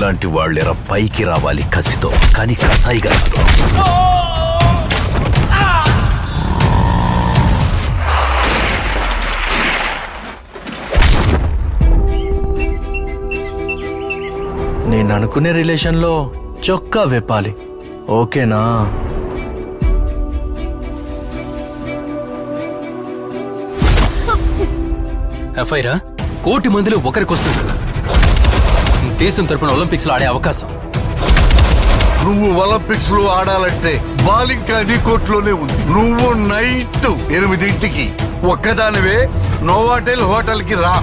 నీలాంటి వాళ్ళెరా పైకి రావాలి కసితో, కానీ కసాయిగా కాదు. నేను అనుకునే రిలేషన్లో చొక్కా వెప్పాలి, ఓకేనా? ఎఫ్ఐరా 1,000,000 మందిలో ఒకరికొస్తుంది. దేశం తరపున ఒలింపిక్స్ లో ఆడే అవకాశం. నువ్వు ఒలింపిక్స్ లో ఆడాలంటే బాల్ ఇంకా నీ కోర్టులోనే ఉంది. నువ్వు నైట్ 8ంటికి ఒక్కదానివే నోవాటెల్ హోటల్ కి రా.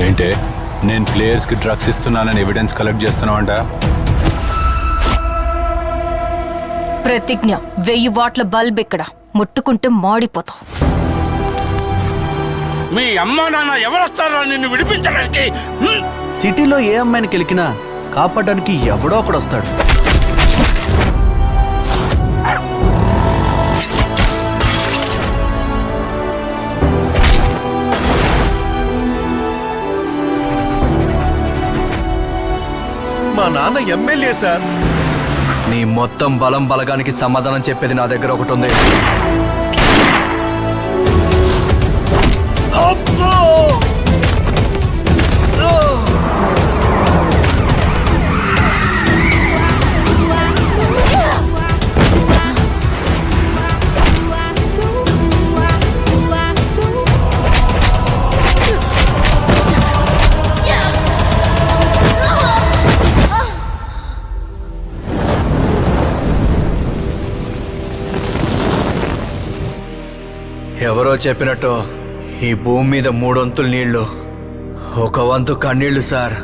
ఏంటే నేను ప్లేయర్స్ కి డ్రగ్స్ ఇస్తున్నానని ఎవిడెన్స్ కలెక్ట్ చేస్తున్నావంట? ప్రతిజ్ఞ, 1000 వాట్ల బల్బ్ ఇక్కడ ముట్టుకుంటే మాడిపోతావు. మీ అమ్మా నాన్న ఎవరొస్తారో నిన్ను విడిపించడానికి. సిటీలో ఏ అమ్మాయిని కెలికినా కాపాడడానికి ఎవడో ఒకడు వస్తాడు. మా నాన్న ఎమ్మెల్యే సార్. నీ మొత్తం బలం బలగానికి సమాధానం చెప్పేది నా దగ్గర ఒకటి ఉంది. ఎవరో చెప్పినట్టు ఈ భూమి మీద 3 వంతులు నీళ్లు, 1 వంతు కన్నీళ్లు సార్.